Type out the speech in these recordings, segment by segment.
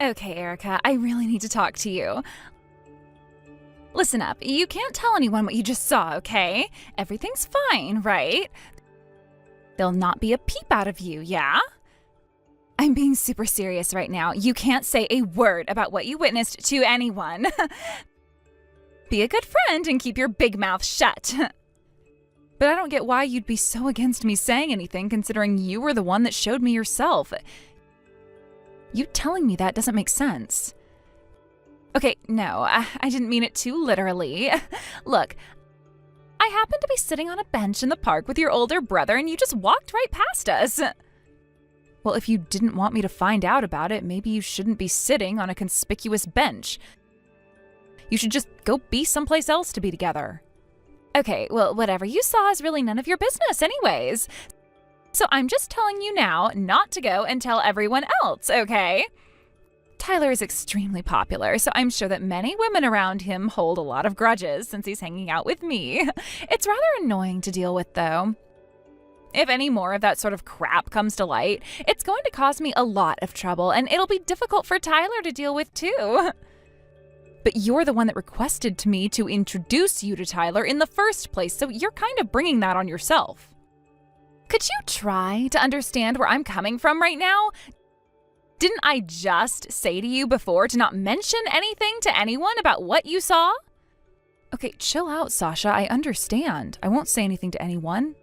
Okay, Erica, I really need to talk to you. Listen up, you can't tell anyone what you just saw, okay? Everything's fine, right? There'll not be a peep out of you, yeah? I'm being super serious right now. You can't say a word about what you witnessed to anyone. Be a good friend and keep your big mouth shut. But I don't get why you'd be so against me saying anything considering you were the one that showed me yourself. You telling me that doesn't make sense. Okay, no, I didn't mean it too literally. Look, I happened to be sitting on a bench in the park with your older brother and you just walked right past us. Well, if you didn't want me to find out about it, maybe you shouldn't be sitting on a conspicuous bench. You should just go be someplace else to be together. Okay, well, whatever you saw is really none of your business anyways. So I'm just telling you now not to go and tell everyone else, okay? Tyler is extremely popular, so I'm sure that many women around him hold a lot of grudges since he's hanging out with me. It's rather annoying to deal with, though. If any more of that sort of crap comes to light, it's going to cause me a lot of trouble, and it'll be difficult for Tyler to deal with, too. But you're the one that requested me to introduce you to Tyler in the first place, so you're kind of bringing that on yourself. Could you try to understand where I'm coming from right now? Didn't I just say to you before to not mention anything to anyone about what you saw? Okay, chill out, Sasha. I understand. I won't say anything to anyone.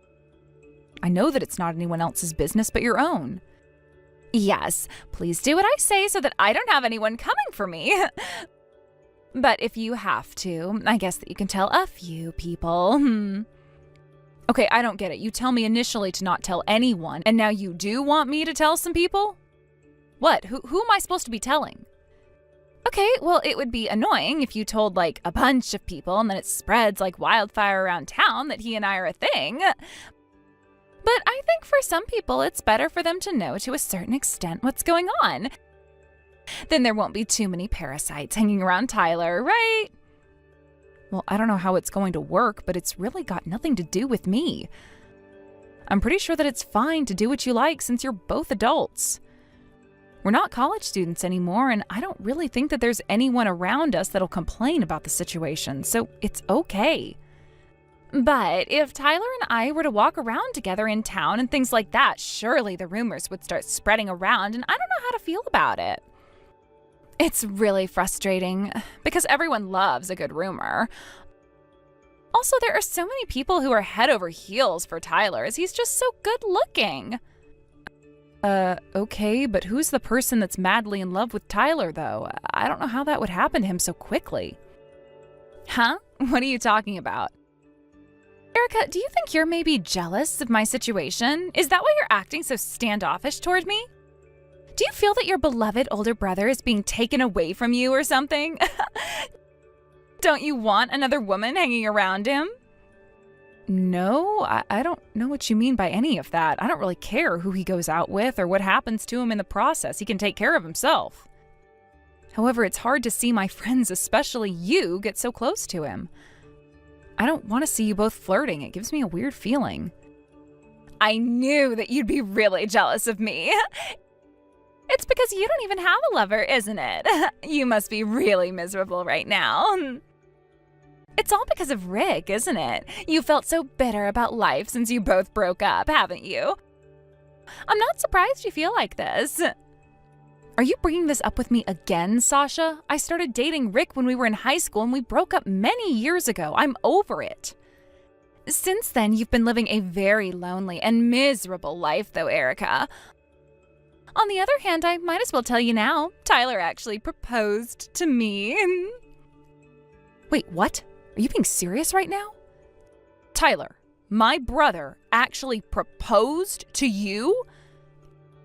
I know that it's not anyone else's business but your own. Yes, please do what I say so that I don't have anyone coming for me. But if you have to, I guess that you can tell a few people. Okay, I don't get it. You tell me initially to not tell anyone, and now you do want me to tell some people? What? Who am I supposed to be telling? Okay, well, it would be annoying if you told, like, a bunch of people and then it spreads like wildfire around town that he and I are a thing. But I think for some people, it's better for them to know to a certain extent what's going on. Then there won't be too many parasites hanging around Tyler, right? Well, I don't know how it's going to work, but it's really got nothing to do with me. I'm pretty sure that it's fine to do what you like since you're both adults. We're not college students anymore, and I don't really think that there's anyone around us that'll complain about the situation, so it's okay. But if Tyler and I were to walk around together in town and things like that, surely the rumors would start spreading around, and I don't know how to feel about it. It's really frustrating, because everyone loves a good rumor. Also, there are so many people who are head over heels for Tyler, as he's just so good looking. Okay, but who's the person that's madly in love with Tyler, though? I don't know how that would happen to him so quickly. Huh? What are you talking about? Erica, do you think you're maybe jealous of my situation? Is that why you're acting so standoffish toward me? Do you feel that your beloved older brother is being taken away from you or something? Don't you want another woman hanging around him? No, I don't know what you mean by any of that. I don't really care who he goes out with or what happens to him in the process. He can take care of himself. However, it's hard to see my friends, especially you, get so close to him. I don't want to see you both flirting. It gives me a weird feeling. I knew that you'd be really jealous of me. It's because you don't even have a lover, isn't it? You must be really miserable right now. It's all because of Rick, isn't it? You felt so bitter about life since you both broke up, haven't you? I'm not surprised you feel like this. Are you bringing this up with me again, Sasha? I started dating Rick when we were in high school and we broke up many years ago. I'm over it. Since then, you've been living a very lonely and miserable life, though, Erica. On the other hand, I might as well tell you now, Tyler actually proposed to me. Wait, what? Are you being serious right now? Tyler, my brother actually proposed to you?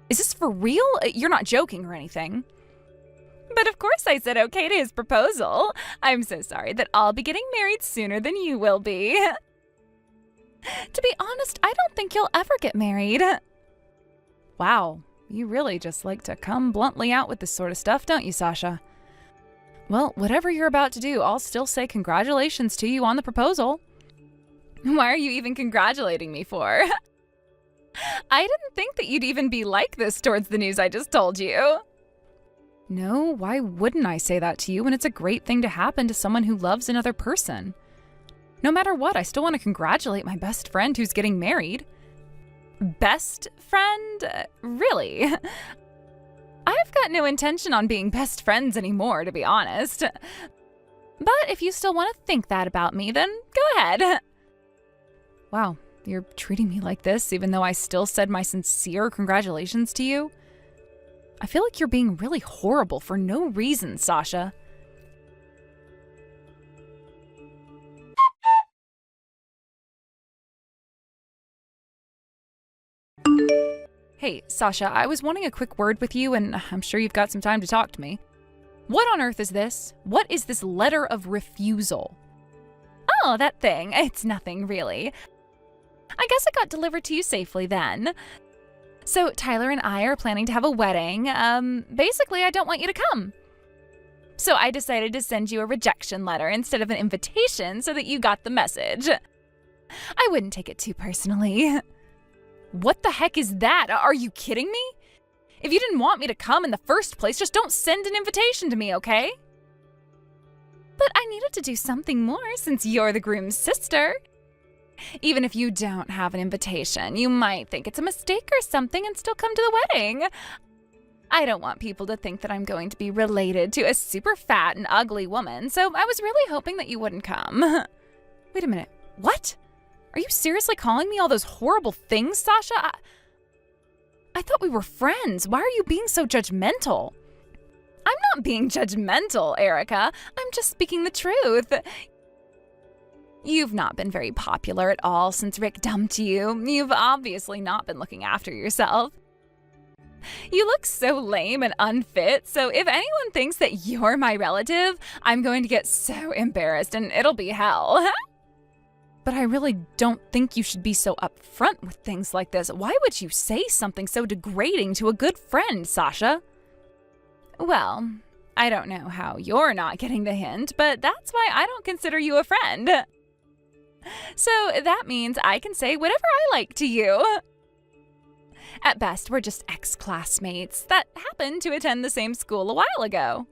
Is this for real? You're not joking or anything. But of course I said okay to his proposal. I'm so sorry that I'll be getting married sooner than you will be. To be honest, I don't think you'll ever get married. Wow, you really just like to come bluntly out with this sort of stuff, don't you, Sasha? Well, whatever you're about to do, I'll still say congratulations to you on the proposal. Why are you even congratulating me for? I didn't think that you'd even be like this towards the news I just told you. No, why wouldn't I say that to you when it's a great thing to happen to someone who loves another person? No matter what, I still want to congratulate my best friend who's getting married. Best friend? Really? I've got no intention on being best friends anymore, to be honest. But if you still want to think that about me, then go ahead. Wow, you're treating me like this even though I still said my sincere congratulations to you? I feel like you're being really horrible for no reason, Sasha. Hey, Sasha, I was wanting a quick word with you, and I'm sure you've got some time to talk to me. What on earth is this? What is this letter of refusal? Oh, that thing. It's nothing, really. I guess it got delivered to you safely then. So Tyler and I are planning to have a wedding. Basically, I don't want you to come. So I decided to send you a rejection letter instead of an invitation so that you got the message. I wouldn't take it too personally. What the heck is that? Are you kidding me? If you didn't want me to come in the first place, just don't send an invitation to me, okay? But I needed to do something more since you're the groom's sister. Even if you don't have an invitation, you might think it's a mistake or something and still come to the wedding. I don't want people to think that I'm going to be related to a super fat and ugly woman, so I was really hoping that you wouldn't come. Wait a minute. What? Are you seriously calling me all those horrible things, Sasha? I thought we were friends. Why are you being so judgmental? I'm not being judgmental, Erica. I'm just speaking the truth. You've not been very popular at all since Rick dumped you. You've obviously not been looking after yourself. You look so lame and unfit, so if anyone thinks that you're my relative, I'm going to get so embarrassed and it'll be hell. But I really don't think you should be so upfront with things like this. Why would you say something so degrading to a good friend, Sasha? Well, I don't know how you're not getting the hint, but that's why I don't consider you a friend. So that means I can say whatever I like to you. At best, we're just ex-classmates that happened to attend the same school a while ago.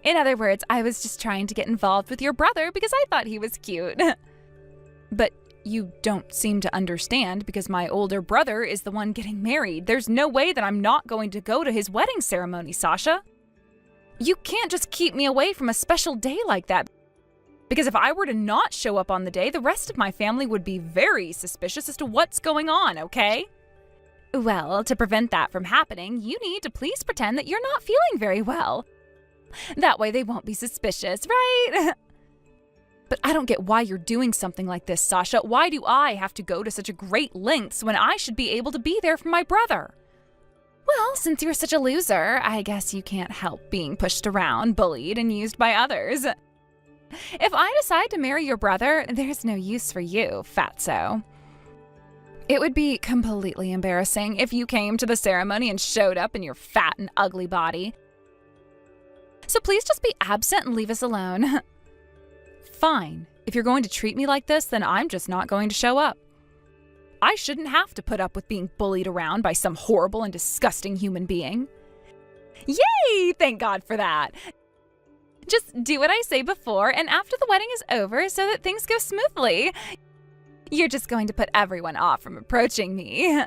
In other words, I was just trying to get involved with your brother because I thought he was cute. But you don't seem to understand because my older brother is the one getting married. There's no way that I'm not going to go to his wedding ceremony, Sasha. You can't just keep me away from a special day like that. Because if I were to not show up on the day, the rest of my family would be very suspicious as to what's going on, okay? Well, to prevent that from happening, you need to please pretend that you're not feeling very well. That way they won't be suspicious, right? But I don't get why you're doing something like this, Sasha. Why do I have to go to such a great lengths when I should be able to be there for my brother? Well, since you're such a loser, I guess you can't help being pushed around, bullied, and used by others. If I decide to marry your brother, there's no use for you, fatso. It would be completely embarrassing if you came to the ceremony and showed up in your fat and ugly body. So please just be absent and leave us alone. Fine. If you're going to treat me like this, then I'm just not going to show up. I shouldn't have to put up with being bullied around by some horrible and disgusting human being. Yay! Thank God for that. Just do what I say before and after the wedding is over so that things go smoothly. You're just going to put everyone off from approaching me.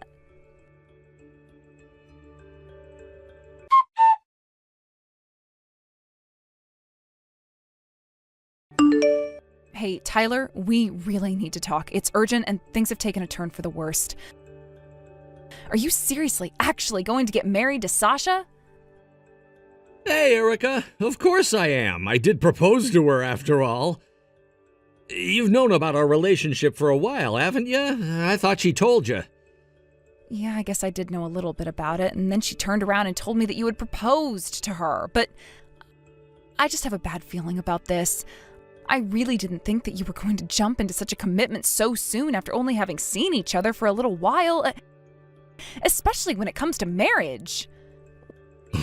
Hey, Tyler, we really need to talk. It's urgent and things have taken a turn for the worst. Are you seriously actually going to get married to Sasha? Hey, Erica. Of course I am. I did propose to her after all. You've known about our relationship for a while, haven't you? I thought she told you. Yeah, I guess I did know a little bit about it, and then she turned around and told me that you had proposed to her, but I just have a bad feeling about this. I really didn't think that you were going to jump into such a commitment so soon after only having seen each other for a little while, especially when it comes to marriage.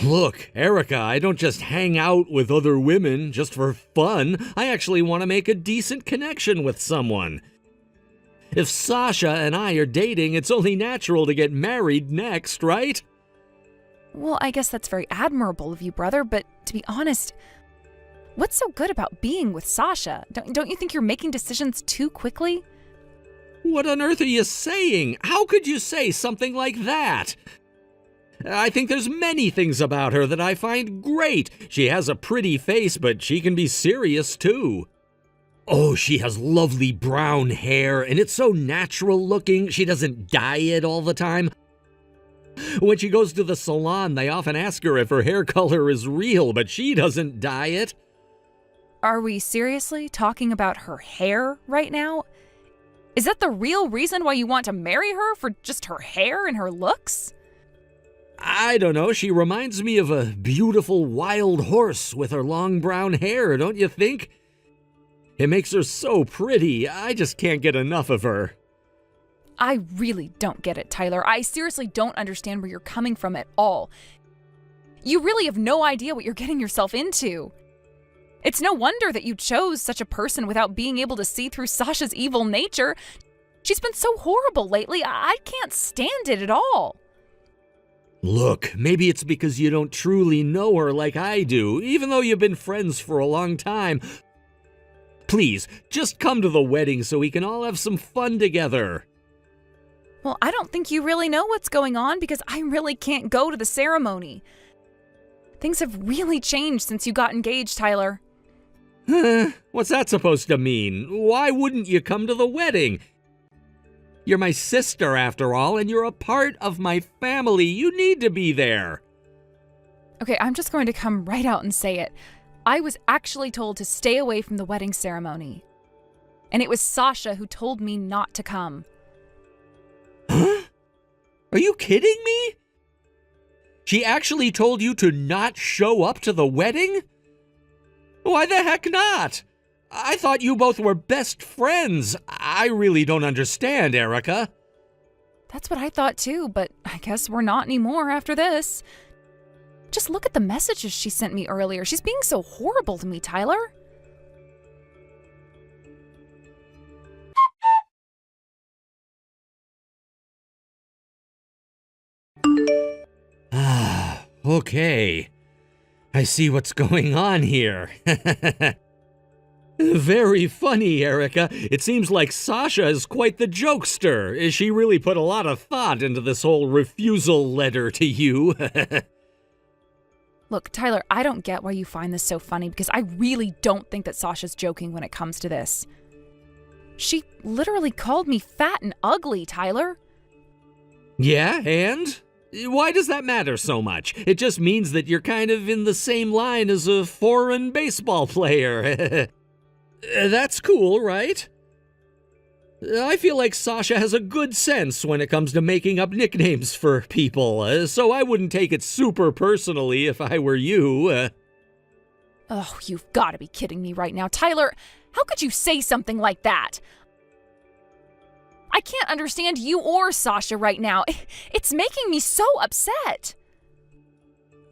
Look, Erica, I don't just hang out with other women just for fun. I actually want to make a decent connection with someone. If Sasha and I are dating, it's only natural to get married next, right? Well, I guess that's very admirable of you, brother, but to be honest, what's so good about being with Sasha? Don't you think you're making decisions too quickly? What on earth are you saying? How could you say something like that? I think there's many things about her that I find great. She has a pretty face, but she can be serious too. Oh, she has lovely brown hair, and it's so natural looking. She doesn't dye it all the time. When she goes to the salon, they often ask her if her hair color is real, but she doesn't dye it. Are we seriously talking about her hair right now? Is that the real reason why you want to marry her, for just her hair and her looks? I don't know, she reminds me of a beautiful wild horse with her long brown hair, don't you think? It makes her so pretty, I just can't get enough of her. I really don't get it, Tyler. I seriously don't understand where you're coming from at all. You really have no idea what you're getting yourself into. It's no wonder that you chose such a person without being able to see through Sasha's evil nature. She's been so horrible lately, I can't stand it at all. Look, maybe it's because you don't truly know her like I do, even though you've been friends for a long time. Please, just come to the wedding so we can all have some fun together. Well, I don't think you really know what's going on because I really can't go to the ceremony. Things have really changed since you got engaged, Tyler. What's that supposed to mean? Why wouldn't you come to the wedding? You're my sister, after all, and you're a part of my family. You need to be there. Okay, I'm just going to come right out and say it. I was actually told to stay away from the wedding ceremony. And it was Sasha who told me not to come. Huh? Are you kidding me? She actually told you to not show up to the wedding? Why the heck not? I thought you both were best friends. I really don't understand, Erica. That's what I thought too, but I guess we're not anymore after this. Just look at the messages she sent me earlier. She's being so horrible to me, Tyler. Okay. I see what's going on here. Very funny, Erica. It seems like Sasha is quite the jokester. She really put a lot of thought into this whole refusal letter to you. Look, Tyler, I don't get why you find this so funny because I really don't think that Sasha's joking when it comes to this. She literally called me fat and ugly, Tyler. Yeah, and? Why does that matter so much? It just means that you're kind of in the same line as a foreign baseball player. That's cool, right? I feel like Sasha has a good sense when it comes to making up nicknames for people, so I wouldn't take it super personally if I were you. Oh, you've got to be kidding me right now. Tyler, how could you say something like that? I can't understand you or Sasha right now. It's making me so upset.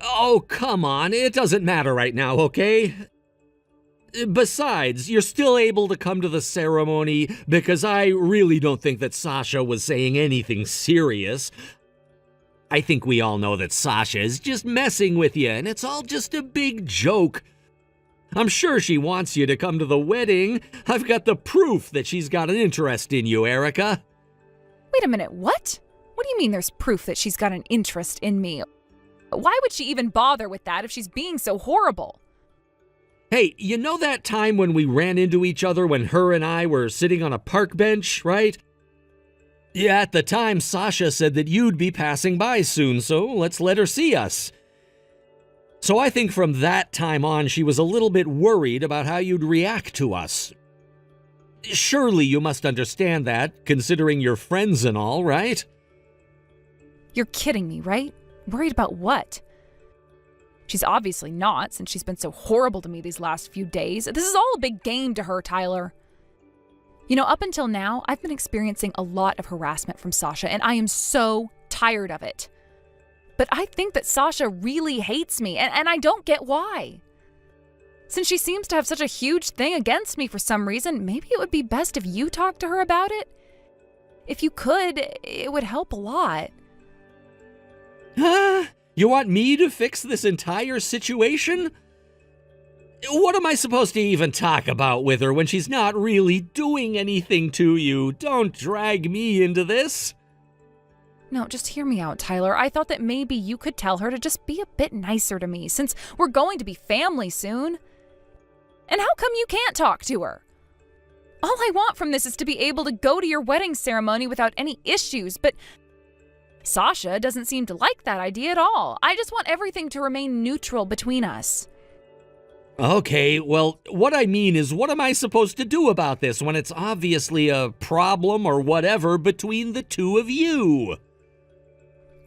Oh, come on. It doesn't matter right now, okay? Besides, you're still able to come to the ceremony because I really don't think that Sasha was saying anything serious. I think we all know that Sasha is just messing with you, and it's all just a big joke. I'm sure she wants you to come to the wedding. I've got the proof that she's got an interest in you, Erica. Wait a minute, what? What do you mean there's proof that she's got an interest in me? Why would she even bother with that if she's being so horrible? Hey, you know that time when we ran into each other when her and I were sitting on a park bench, right? Yeah, at the time, Sasha said that you'd be passing by soon, so let's let her see us. So I think from that time on, she was a little bit worried about how you'd react to us. Surely you must understand that, considering you're friends and all, right? You're kidding me, right? Worried about what? She's obviously not, since she's been so horrible to me these last few days. This is all a big game to her, Tyler. You know, up until now, I've been experiencing a lot of harassment from Sasha, and I am so tired of it. But I think that Sasha really hates me, and I don't get why. Since she seems to have such a huge thing against me for some reason, maybe it would be best if you talked to her about it. If you could, it would help a lot. You want me to fix this entire situation? What am I supposed to even talk about with her when she's not really doing anything to you? Don't drag me into this. No, just hear me out, Tyler. I thought that maybe you could tell her to just be a bit nicer to me, since we're going to be family soon. And how come you can't talk to her? All I want from this is to be able to go to your wedding ceremony without any issues, but Sasha doesn't seem to like that idea at all. I just want everything to remain neutral between us. Okay, well, what I mean is, what am I supposed to do about this when it's obviously a problem or whatever between the two of you?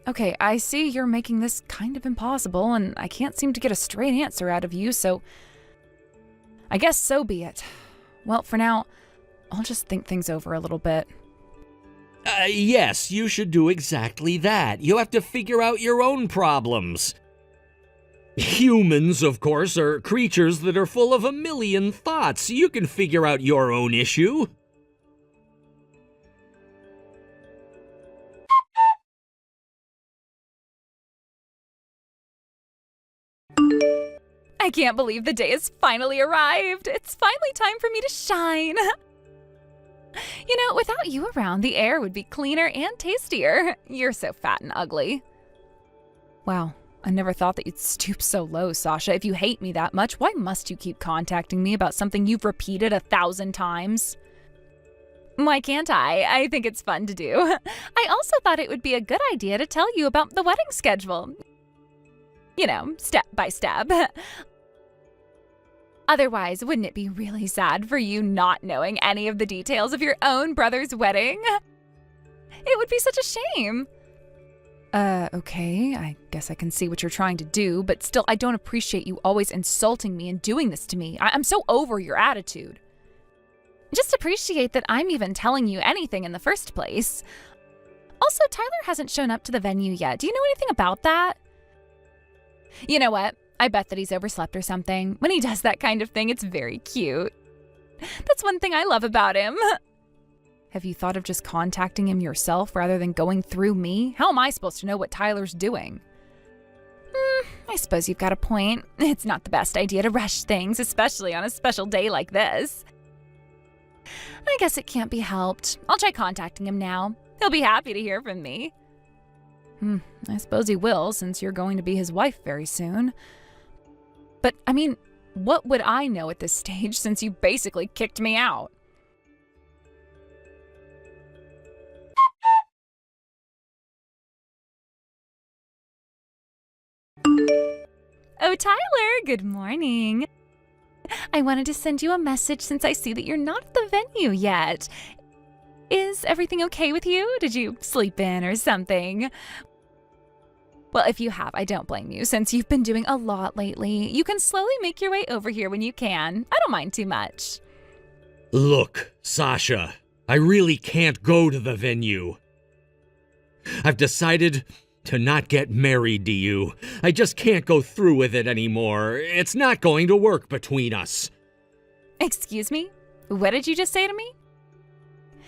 Okay, I see you're making this kind of impossible, and I can't seem to get a straight answer out of you, so I guess so be it. Well, for now, I'll just think things over a little bit. Yes, you should do exactly that. You have to figure out your own problems. Humans, of course, are creatures that are full of a million thoughts. You can figure out your own issue. I can't believe the day has finally arrived. It's finally time for me to shine. You know, without you around, the air would be cleaner and tastier. You're so fat and ugly. Wow. I never thought that you'd stoop so low, Sasha. If you hate me that much, why must you keep contacting me about something you've repeated 1,000 times? Why can't I? I think it's fun to do. I also thought it would be a good idea to tell you about the wedding schedule. You know, step by step. Otherwise, wouldn't it be really sad for you not knowing any of the details of your own brother's wedding? It would be such a shame. Okay, I guess I can see what you're trying to do, but still, I don't appreciate you always insulting me and doing this to me. I'm so over your attitude. Just appreciate that I'm even telling you anything in the first place. Also, Tyler hasn't shown up to the venue yet. Do you know anything about that? You know what? I bet that he's overslept or something. When he does that kind of thing, it's very cute. That's one thing I love about him. Have you thought of just contacting him yourself rather than going through me? How am I supposed to know what Tyler's doing? I suppose you've got a point. It's not the best idea to rush things, especially on a special day like this. I guess it can't be helped. I'll try contacting him now. He'll be happy to hear from me. I suppose he will, since you're going to be his wife very soon. But, I mean, what would I know at this stage since you basically kicked me out? Oh, Tyler, good morning. I wanted to send you a message since I see that you're not at the venue yet. Is everything okay with you? Did you sleep in or something? Well, if you have, I don't blame you, since you've been doing a lot lately. You can slowly make your way over here when you can. I don't mind too much. Look, Sasha, I really can't go to the venue. I've decided to not get married to you. I just can't go through with it anymore. It's not going to work between us. Excuse me? What did you just say to me?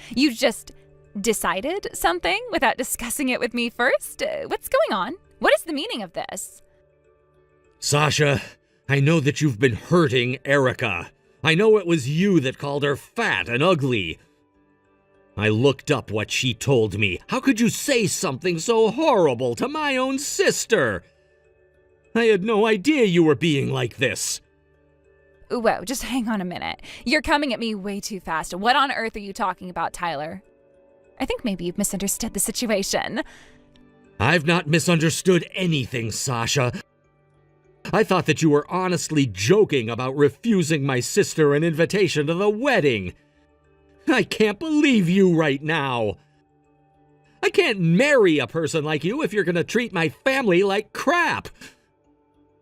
You just decided something without discussing it with me first? What's going on? What is the meaning of this? Sasha, I know that you've been hurting Erica. I know it was you that called her fat and ugly. I looked up what she told me. How could you say something so horrible to my own sister? I had no idea you were being like this. Whoa, just hang on a minute. You're coming at me way too fast. What on earth are you talking about, Tyler? I think maybe you've misunderstood the situation. I've not misunderstood anything, Sasha. I thought that you were honestly joking about refusing my sister an invitation to the wedding. I can't believe you right now. I can't marry a person like you if you're going to treat my family like crap.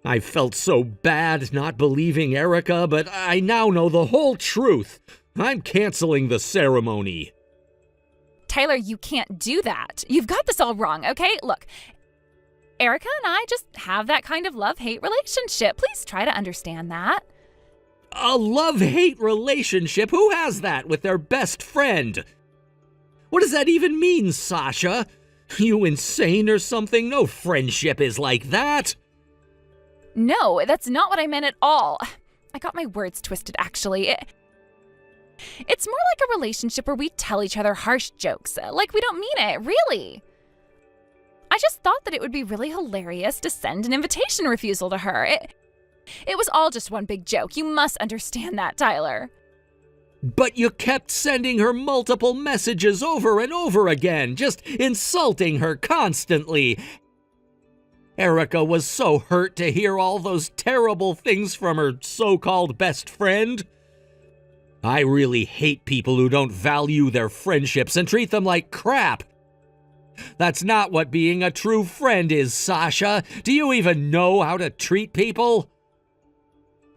I felt so bad not believing Erica, but I now know the whole truth. I'm canceling the ceremony. Tyler, you can't do that. You've got this all wrong, okay? Look, Erica and I just have that kind of love-hate relationship. Please try to understand that. A love-hate relationship? Who has that with their best friend? What does that even mean, Sasha? You insane or something? No friendship is like that. No, that's not what I meant at all. I got my words twisted, actually. It's more like a relationship where we tell each other harsh jokes, like we don't mean it, really. I just thought that it would be really hilarious to send an invitation refusal to her. It was all just one big joke. You must understand that, Tyler. But you kept sending her multiple messages over and over again, just insulting her constantly. Erica was so hurt to hear all those terrible things from her so-called best friend. I really hate people who don't value their friendships and treat them like crap. That's not what being a true friend is, Sasha. Do you even know how to treat people?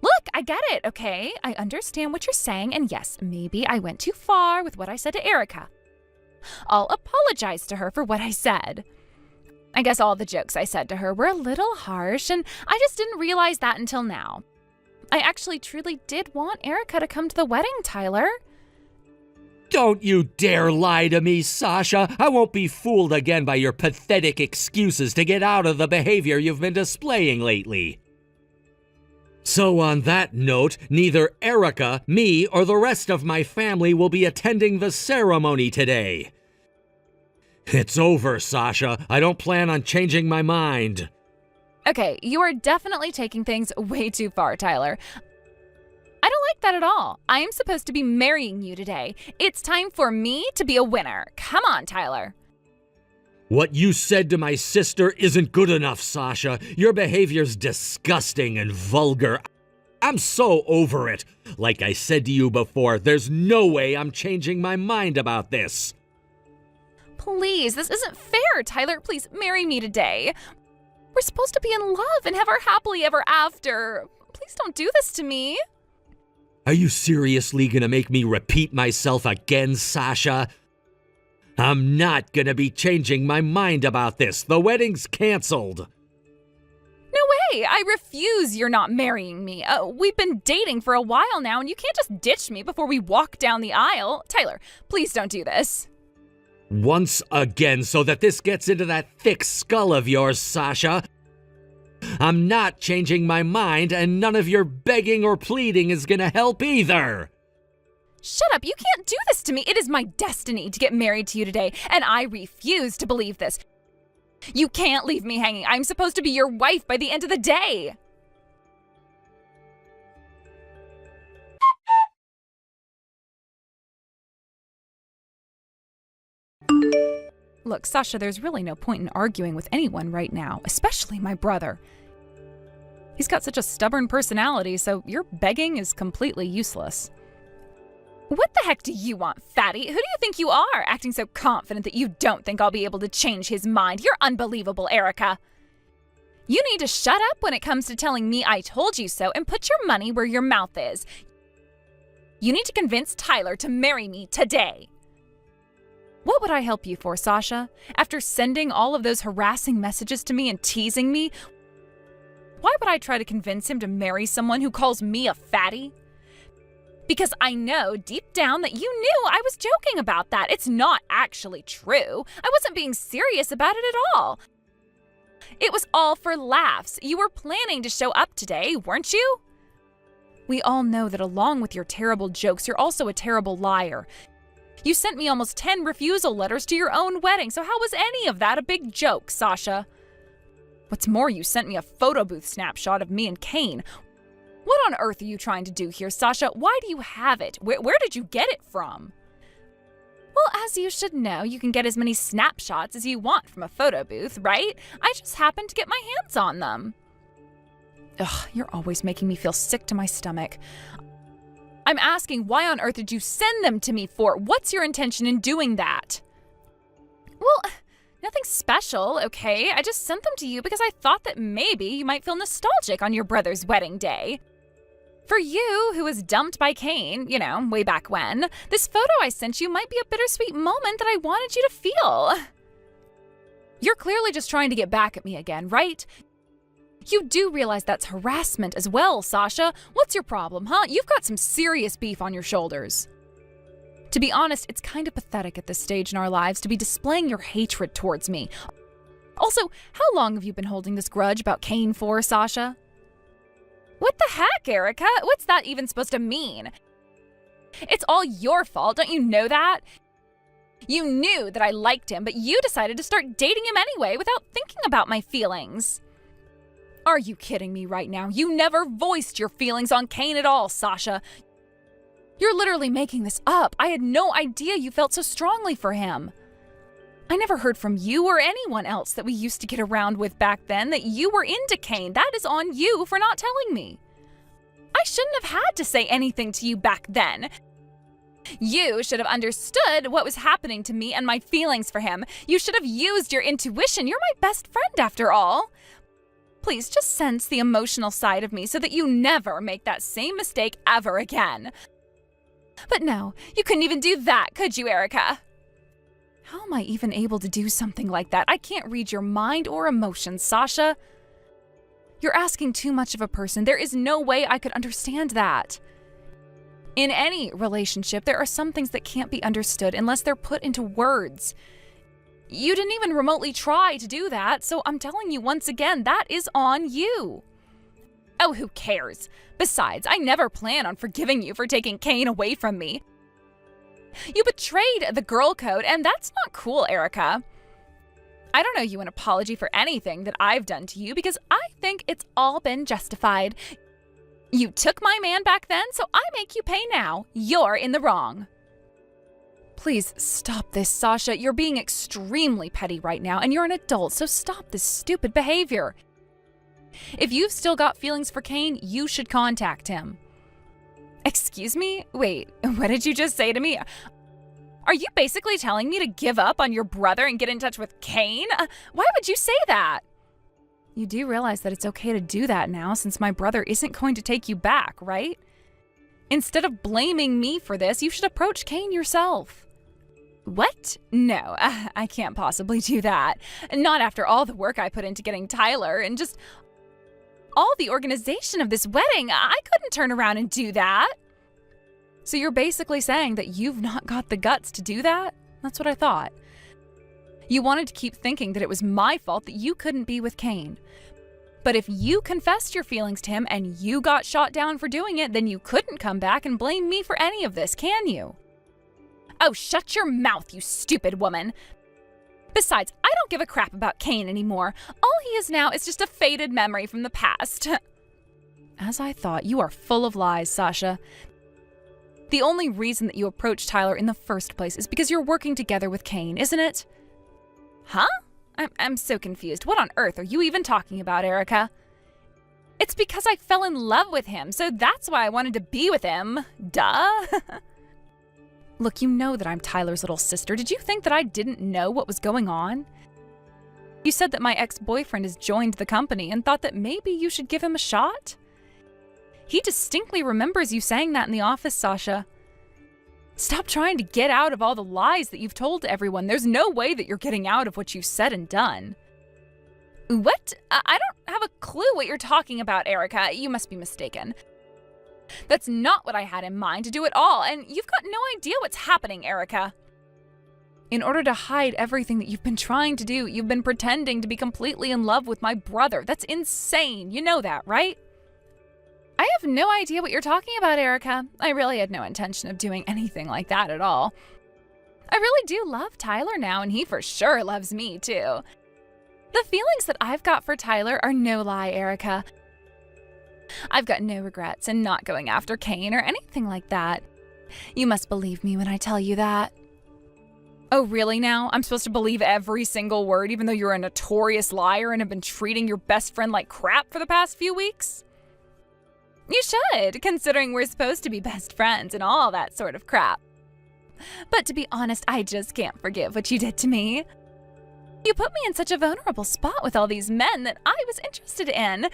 Look, I get it, okay? I understand what you're saying, and yes, maybe I went too far with what I said to Erica. I'll apologize to her for what I said. I guess all the jokes I said to her were a little harsh, and I just didn't realize that until now. I actually truly did want Erica to come to the wedding, Tyler. Don't you dare lie to me, Sasha. I won't be fooled again by your pathetic excuses to get out of the behavior you've been displaying lately. So on that note, neither Erica, me, or the rest of my family will be attending the ceremony today. It's over, Sasha. I don't plan on changing my mind. Okay, you are definitely taking things way too far, Tyler. I don't like that at all. I am supposed to be marrying you today. It's time for me to be a winner. Come on, Tyler. What you said to my sister isn't good enough, Sasha. Your behavior's disgusting and vulgar. I'm so over it. Like I said to you before, there's no way I'm changing my mind about this. Please, this isn't fair, Tyler. Please marry me today. We're supposed to be in love and have our happily ever after. Please don't do this to me. Are you seriously gonna make me repeat myself again, Sasha? I'm not gonna be changing my mind about this. The wedding's canceled. No way! I refuse you're not marrying me. We've been dating for a while now, and you can't just ditch me before we walk down the aisle. Tyler, please don't do this. Once again, so that this gets into that thick skull of yours, Sasha. I'm not changing my mind, and none of your begging or pleading is gonna help either. Shut up, you can't do this to me. It is my destiny to get married to you today, and I refuse to believe this. You can't leave me hanging. I'm supposed to be your wife by the end of the day. Look, Sasha, there's really no point in arguing with anyone right now, especially my brother. He's got such a stubborn personality, so your begging is completely useless. What the heck do you want, fatty? Who do you think you are, acting so confident that you don't think I'll be able to change his mind? You're unbelievable, Erica. You need to shut up when it comes to telling me I told you so and put your money where your mouth is. You need to convince Tyler to marry me today. What would I help you for, Sasha? After sending all of those harassing messages to me and teasing me, why would I try to convince him to marry someone who calls me a fatty? Because I know deep down that you knew I was joking about that. It's not actually true. I wasn't being serious about it at all. It was all for laughs. You were planning to show up today, weren't you? We all know that along with your terrible jokes, you're also a terrible liar. You sent me almost 10 refusal letters to your own wedding, so how was any of that a big joke, Sasha? What's more, you sent me a photo booth snapshot of me and Kane. What on earth are you trying to do here, Sasha? Why do you have it? Where did you get it from? Well, as you should know, you can get as many snapshots as you want from a photo booth, right? I just happened to get my hands on them. Ugh, you're always making me feel sick to my stomach. I'm asking, why on earth did you send them to me for? What's your intention in doing that? Well, nothing special, okay? I just sent them to you because I thought that maybe you might feel nostalgic on your brother's wedding day. For you, who was dumped by Kane, way back when, this photo I sent you might be a bittersweet moment that I wanted you to feel. You're clearly just trying to get back at me again, right? You do realize that's harassment as well, Sasha. What's your problem, huh? You've got some serious beef on your shoulders. To be honest, it's kind of pathetic at this stage in our lives to be displaying your hatred towards me. Also, how long have you been holding this grudge about Kane for, Sasha? What the heck, Erica? What's that even supposed to mean? It's all your fault, don't you know that? You knew that I liked him, but you decided to start dating him anyway without thinking about my feelings. Are you kidding me right now? You never voiced your feelings on Kane at all, Sasha. You're literally making this up. I had no idea you felt so strongly for him. I never heard from you or anyone else that we used to get around with back then that you were into Kane. That is on you for not telling me. I shouldn't have had to say anything to you back then. You should have understood what was happening to me and my feelings for him. You should have used your intuition. You're my best friend after all. Please just sense the emotional side of me so that you never make that same mistake ever again. But no, you couldn't even do that, could you, Erica? How am I even able to do something like that? I can't read your mind or emotions, Sasha. You're asking too much of a person. There is no way I could understand that. In any relationship, there are some things that can't be understood unless they're put into words. You didn't even remotely try to do that, so I'm telling you once again, that is on you. Oh, who cares? Besides, I never plan on forgiving you for taking Kane away from me. You betrayed the girl code, and that's not cool, Erica. I don't owe you an apology for anything that I've done to you because I think it's all been justified. You took my man back then, so I make you pay now. You're in the wrong. Please stop this, Sasha. You're being extremely petty right now, and you're an adult, so stop this stupid behavior. If you've still got feelings for Kane, you should contact him. Excuse me? Wait, what did you just say to me? Are you basically telling me to give up on your brother and get in touch with Kane? Why would you say that? You do realize that it's okay to do that now since my brother isn't going to take you back, right? Instead of blaming me for this, you should approach Kane yourself. What? No, I can't possibly do that. Not after all the work I put into getting Tyler and just all the organization of this wedding. I couldn't turn around and do that. So you're basically saying that you've not got the guts to do that? That's what I thought. You wanted to keep thinking that it was my fault that you couldn't be with Kane. But if you confessed your feelings to him and you got shot down for doing it, then you couldn't come back and blame me for any of this, can you? Oh, shut your mouth, you stupid woman. Besides, I don't give a crap about Kane anymore. All he is now is just a faded memory from the past. As I thought, you are full of lies, Sasha. The only reason that you approached Tyler in the first place is because you're working together with Kane, isn't it? Huh? I'm so confused. What on earth are you even talking about, Erica? It's because I fell in love with him, so that's why I wanted to be with him. Duh. Look, you know that I'm Tyler's little sister. Did you think that I didn't know what was going on? You said that my ex-boyfriend has joined the company and thought that maybe you should give him a shot? He distinctly remembers you saying that in the office, Sasha. Stop trying to get out of all the lies that you've told to everyone. There's no way that you're getting out of what you've said and done. What? I don't have a clue what you're talking about, Erica. You must be mistaken. That's not what I had in mind to do at all, and you've got no idea what's happening, Erica. In order to hide everything that you've been trying to do, you've been pretending to be completely in love with my brother. That's insane. You know that, right? I have no idea what you're talking about, Erica. I really had no intention of doing anything like that at all. I really do love Tyler now, and he for sure loves me, too. The feelings that I've got for Tyler are no lie, Erica. I've got no regrets in not going after Kane or anything like that. You must believe me when I tell you that. Oh, really now? I'm supposed to believe every single word, even though you're a notorious liar and have been treating your best friend like crap for the past few weeks? You should, considering we're supposed to be best friends and all that sort of crap. But to be honest, I just can't forgive what you did to me. You put me in such a vulnerable spot with all these men that I was interested in.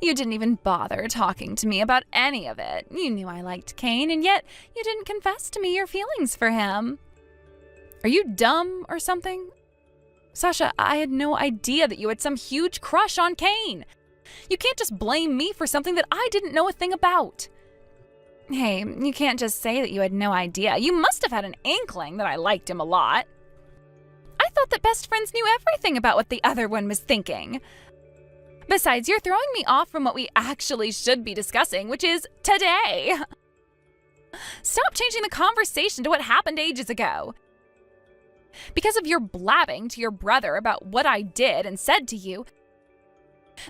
You didn't even bother talking to me about any of it. You knew I liked Kane, and yet you didn't confess to me your feelings for him. Are you dumb or something? Sasha, I had no idea that you had some huge crush on Kane. You can't just blame me for something that I didn't know a thing about. Hey, you can't just say that you had no idea. You must have had an inkling that I liked him a lot. I thought that best friends knew everything about what the other one was thinking. Besides, you're throwing me off from what we actually should be discussing, which is today. Stop changing the conversation to what happened ages ago. Because of your blabbing to your brother about what I did and said to you,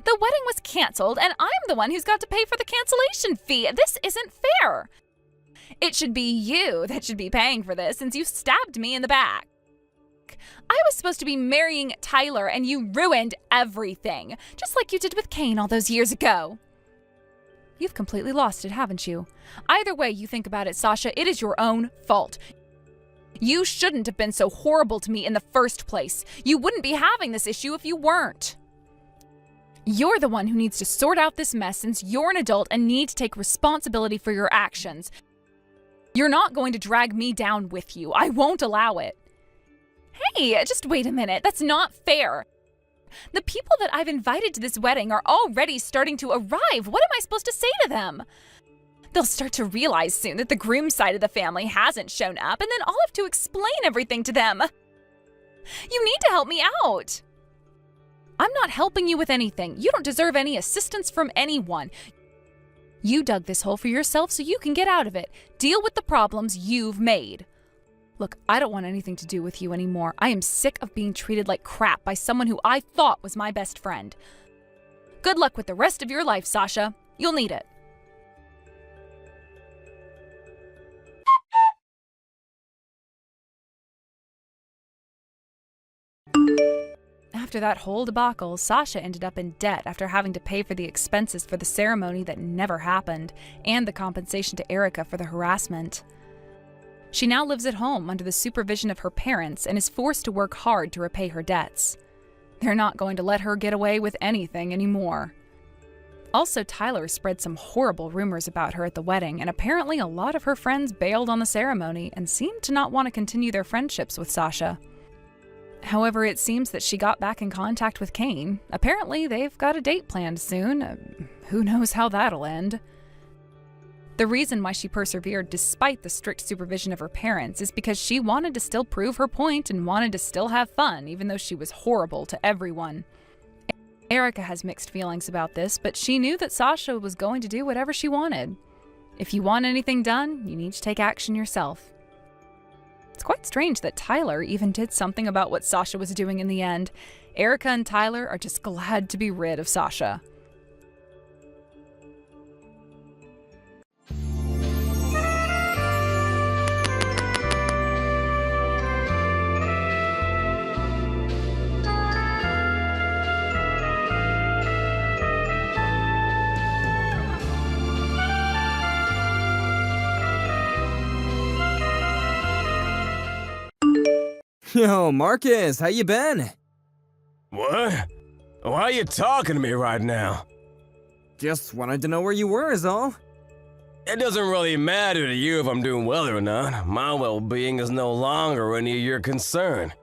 the wedding was canceled, and I'm the one who's got to pay for the cancellation fee. This isn't fair. It should be you that should be paying for this since you stabbed me in the back. I was supposed to be marrying Tyler, and you ruined everything, just like you did with Kane all those years ago. You've completely lost it, haven't you? Either way you think about it, Sasha, it is your own fault. You shouldn't have been so horrible to me in the first place. You wouldn't be having this issue if you weren't. You're the one who needs to sort out this mess since you're an adult and need to take responsibility for your actions. You're not going to drag me down with you. I won't allow it. Hey, just wait a minute. That's not fair. The people that I've invited to this wedding are already starting to arrive. What am I supposed to say to them? They'll start to realize soon that the groom side of the family hasn't shown up, and then I'll have to explain everything to them. You need to help me out. I'm not helping you with anything. You don't deserve any assistance from anyone. You dug this hole for yourself so you can get out of it. Deal with the problems you've made. Look, I don't want anything to do with you anymore. I am sick of being treated like crap by someone who I thought was my best friend. Good luck with the rest of your life, Sasha. You'll need it. After that whole debacle, Sasha ended up in debt after having to pay for the expenses for the ceremony that never happened, and the compensation to Erica for the harassment. She now lives at home under the supervision of her parents and is forced to work hard to repay her debts. They're not going to let her get away with anything anymore. Also, Tyler spread some horrible rumors about her at the wedding, and apparently a lot of her friends bailed on the ceremony and seemed to not want to continue their friendships with Sasha. However, it seems that she got back in contact with Kane. Apparently, they've got a date planned soon. Who knows how that'll end? The reason why she persevered despite the strict supervision of her parents is because she wanted to still prove her point and wanted to still have fun, even though she was horrible to everyone. Erica has mixed feelings about this, but she knew that Sasha was going to do whatever she wanted. If you want anything done, you need to take action yourself. It's quite strange that Tyler even did something about what Sasha was doing in the end. Erica and Tyler are just glad to be rid of Sasha. Yo, Marcus, how you been? What? Why are you talking to me right now? Just wanted to know where you were is all. It doesn't really matter to you if I'm doing well or not. My well-being is no longer any of your concern.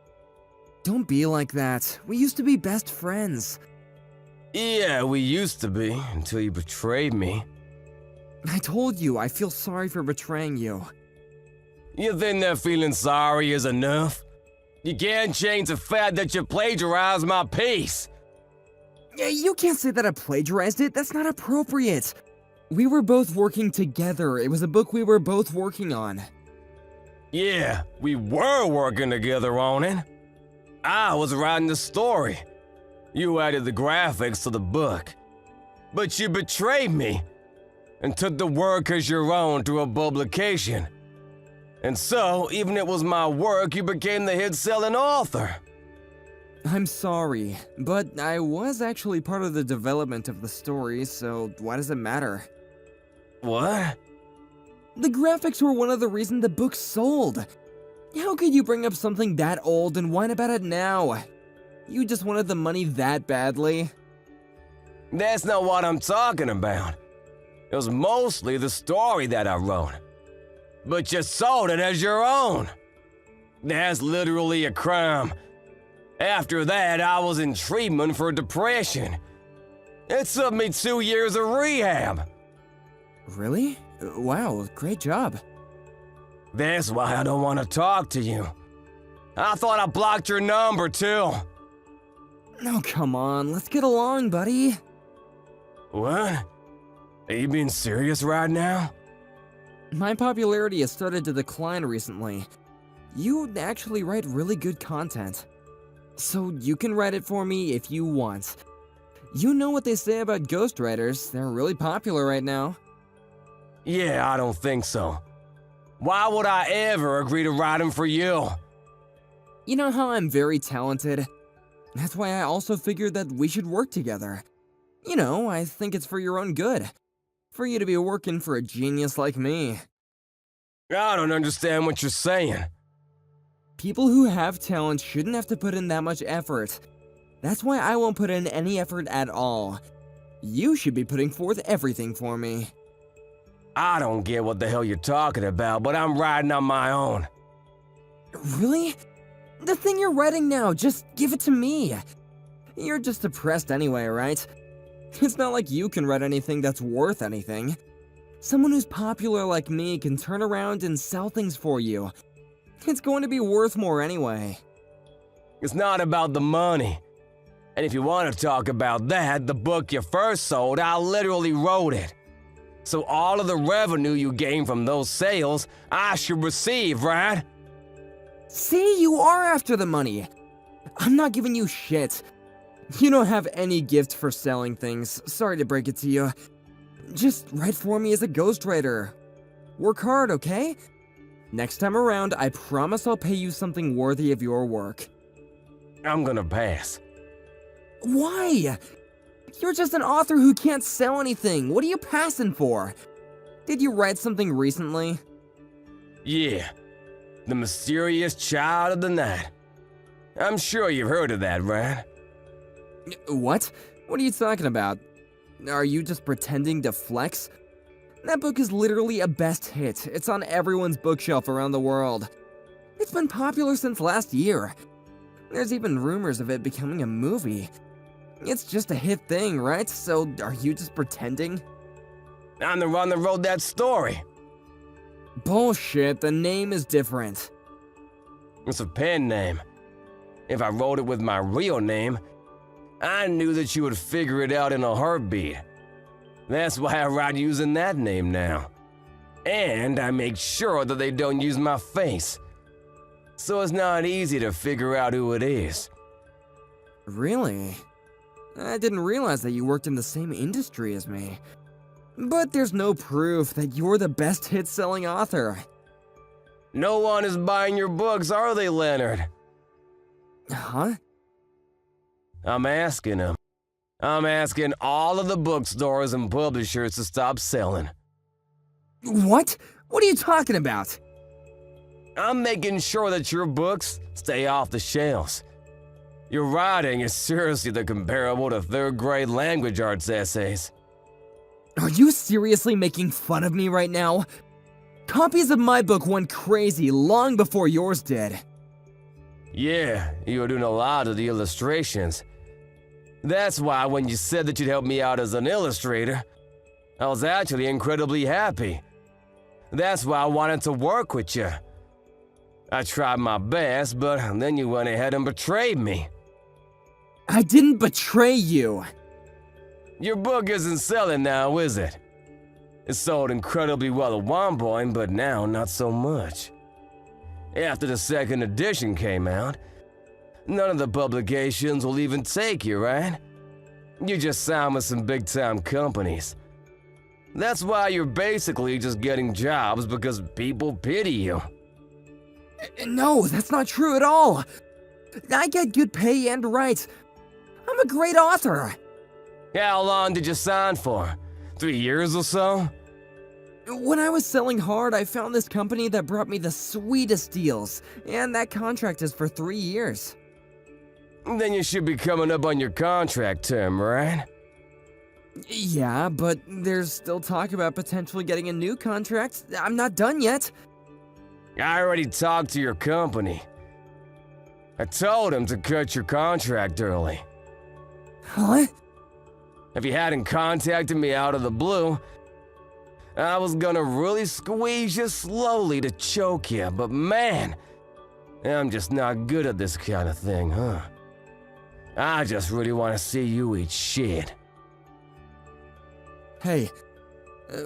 Don't be like that. We used to be best friends. Yeah, we used to be, until you betrayed me. I told you, I feel sorry for betraying you. You think that feeling sorry is enough? You can't change the fact that you plagiarized my piece. You can't say that I plagiarized it. That's not appropriate. We were both working together. It was a book we were both working on. Yeah, we were working together on it. I was writing the story. You added the graphics to the book. But you betrayed me and took the work as your own to a publication. And so, even if it was my work, you became the hit-selling author. I'm sorry, but I was actually part of the development of the story, so why does it matter? What? The graphics were one of the reasons the book sold. How could you bring up something that old and whine about it now? You just wanted the money that badly? That's not what I'm talking about. It was mostly the story that I wrote. But you sold it as your own. That's literally a crime. After that, I was in treatment for depression. It took me 2 years of rehab. Really? Wow, great job. That's why I don't want to talk to you. I thought I blocked your number too. Oh, come on, let's get along, buddy. What? Are you being serious right now? My popularity has started to decline recently. You actually write really good content. So you can write it for me if you want. You know what they say about ghostwriters, they're really popular right now. Yeah, I don't think so. Why would I ever agree to write them for you? You know how I'm very talented? That's why I also figured that we should work together. You know, I think it's for your own good. For you to be working for a genius like me. I don't understand what you're saying. People who have talent shouldn't have to put in that much effort. That's why I won't put in any effort at all. You should be putting forth everything for me. I don't get what the hell you're talking about, but I'm writing on my own. Really? The thing you're writing now, just give it to me. You're just depressed anyway, right? It's not like you can write anything that's worth anything. Someone who's popular like me can turn around and sell things for you. It's going to be worth more anyway. It's not about the money. And if you want to talk about that, the book you first sold, I literally wrote it. So all of the revenue you gain from those sales, I should receive, right? See, you are after the money. I'm not giving you shit. You don't have any gift for selling things, sorry to break it to you. Just write for me as a ghostwriter. Work hard, okay? Next time around, I promise I'll pay you something worthy of your work. I'm gonna pass. Why? You're just an author who can't sell anything. What are you passing for? Did you write something recently? Yeah. The Mysterious Child of the Night. I'm sure you've heard of that, right? What? What are you talking about? Are you just pretending to flex? That book is literally a best hit. It's on everyone's bookshelf around the world. It's been popular since last year. There's even rumors of it becoming a movie. It's just a hit thing, right? So are you just pretending? I'm the one that wrote that story. Bullshit, the name is different. It's a pen name. If I wrote it with my real name, I knew that you would figure it out in a heartbeat. That's why I write using that name now. And I make sure that they don't use my face. So it's not easy to figure out who it is. Really? I didn't realize that you worked in the same industry as me. But there's no proof that you're the best hit-selling author. No one is buying your books, are they, Leonard? Huh? I'm asking them. I'm asking all of the bookstores and publishers to stop selling. What? What are you talking about? I'm making sure that your books stay off the shelves. Your writing is seriously the comparable to third-grade language arts essays. Are you seriously making fun of me right now? Copies of my book went crazy long before yours did. Yeah, you were doing a lot of the illustrations. That's why when you said that you'd help me out as an illustrator, I was actually incredibly happy. That's why I wanted to work with you. I tried my best, but then you went ahead and betrayed me. I didn't betray you. Your book isn't selling now, is it? It sold incredibly well at one point, but now not so much. After the second edition came out, none of the publications will even take you, right? You just signed with some big-time companies. That's why you're basically just getting jobs because people pity you. No, that's not true at all. I get good pay and write. I'm a great author. How long did you sign for? 3 years or so? When I was selling hard, I found this company that brought me the sweetest deals, and that contract is for 3 years. Then you should be coming up on your contract term, right? Yeah, but there's still talk about potentially getting a new contract. I'm not done yet. I already talked to your company. I told them to cut your contract early. Huh? If you hadn't contacted me out of the blue, I was gonna really squeeze you slowly to choke you, but man, I'm just not good at this kind of thing, huh? I just really want to see you eat shit. Hey,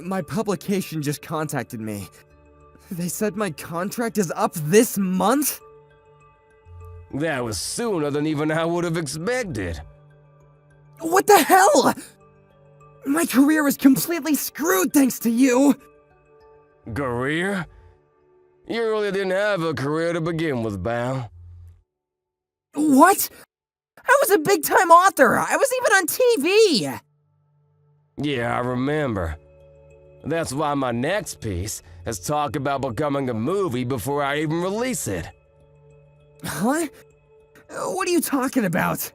my publication just contacted me. They said my contract is up this month? That was sooner than even I would have expected. What the hell? My career is completely screwed thanks to you! Career? You really didn't have a career to begin with, Bao. What? I was a big-time author! I was even on TV! Yeah, I remember. That's why my next piece has talked about becoming a movie before I even release it. Huh? What are you talking about?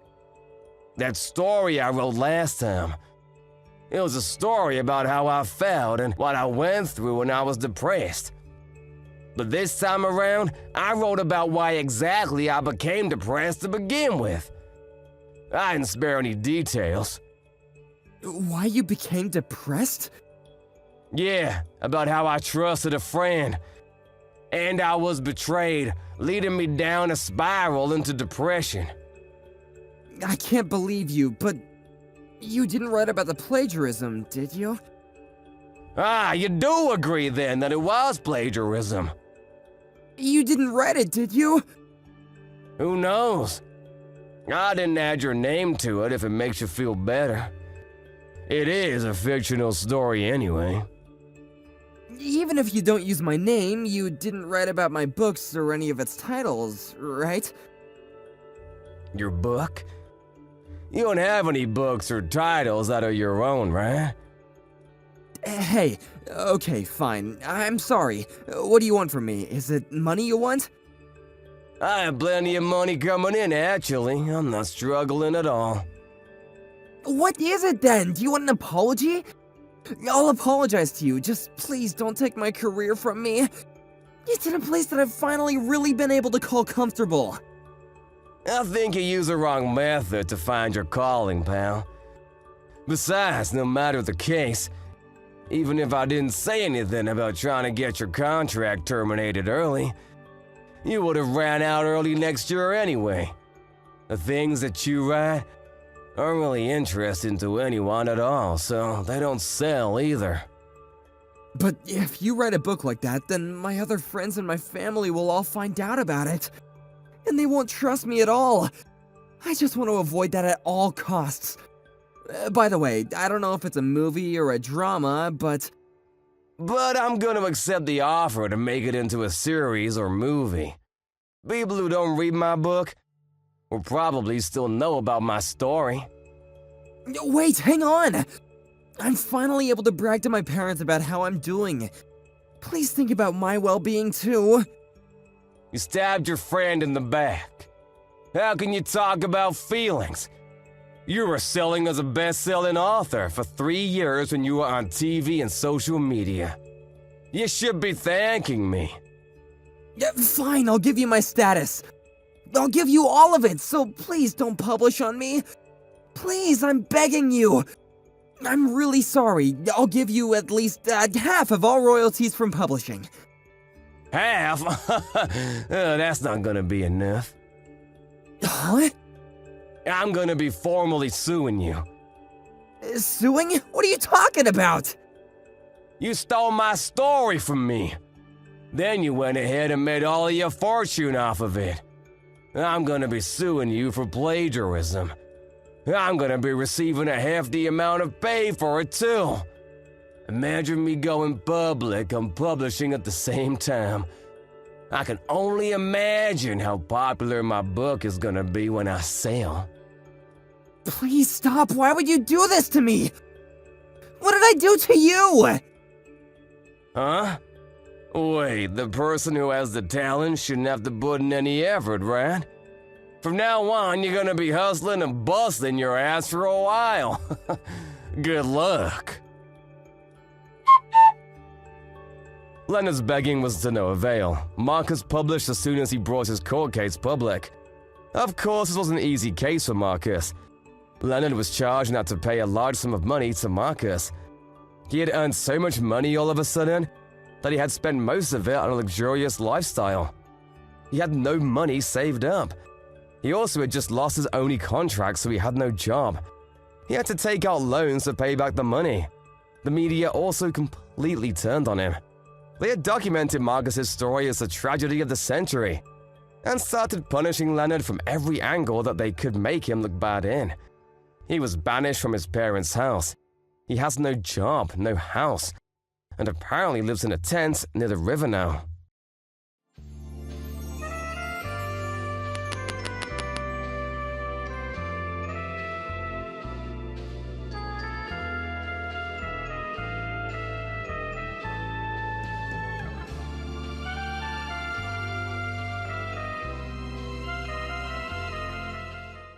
That story I wrote last time. It was a story about how I felt and what I went through when I was depressed. But this time around, I wrote about why exactly I became depressed to begin with. I didn't spare any details. Why you became depressed? Yeah, about how I trusted a friend. And I was betrayed, leading me down a spiral into depression. I can't believe you, but you didn't write about the plagiarism, did you? Ah, you do agree then that it was plagiarism. You didn't write it, did you? Who knows? I didn't add your name to it if it makes you feel better. It is a fictional story anyway. Even if you don't use my name, you didn't write about my books or any of its titles, right? Your book? You don't have any books or titles that are your own, right? Hey, okay, fine. I'm sorry. What do you want from me? Is it money you want? I have plenty of money coming in, actually. I'm not struggling at all. What is it then? Do you want an apology? I'll apologize to you. Just please don't take my career from me. It's in a place that I've finally really been able to call comfortable. I think you use the wrong method to find your calling, pal. Besides, no matter the case, even if I didn't say anything about trying to get your contract terminated early, you would have ran out early next year anyway. The things that you write aren't really interesting to anyone at all, so they don't sell either. But if you write a book like that, then my other friends and my family will all find out about it. And they won't trust me at all. I just want to avoid that at all costs. By the way, I don't know if it's a movie or a drama, but I'm gonna accept the offer to make it into a series or movie. People who don't read my book will probably still know about my story. Wait, hang on! I'm finally able to brag to my parents about how I'm doing. Please think about my well-being too. You stabbed your friend in the back. How can you talk about feelings? You were selling as a best-selling author for 3 years when you were on TV and social media. You should be thanking me. Yeah, fine, I'll give you my status. I'll give you all of it, so please don't publish on me. Please, I'm begging you. I'm really sorry. I'll give you at least half of all royalties from publishing. Half? That's not gonna be enough. Huh? I'm gonna be formally suing you. Suing? What are you talking about? You stole my story from me. Then you went ahead and made all of your fortune off of it. I'm gonna be suing you for plagiarism. I'm gonna be receiving a hefty amount of pay for it too. Imagine me going public and publishing at the same time. I can only imagine how popular my book is gonna be when I sell. Please stop. Why would you do this to me? What did I do to you? Huh? Wait, the person who has the talent shouldn't have to put in any effort, right? From now on, you're gonna be hustling and busting your ass for a while. Good luck. Leonard's begging was to no avail. Marcus published as soon as he brought his court case public. Of course, this was an easy case for Marcus. Leonard was charged not to pay a large sum of money to Marcus. He had earned so much money all of a sudden that he had spent most of it on a luxurious lifestyle. He had no money saved up. He also had just lost his only contract, so he had no job. He had to take out loans to pay back the money. The media also completely turned on him. They had documented Marcus's story as the tragedy of the century and started punishing Leonard from every angle that they could make him look bad in. He was banished from his parents' house. He has no job, no house, and apparently lives in a tent near the river now.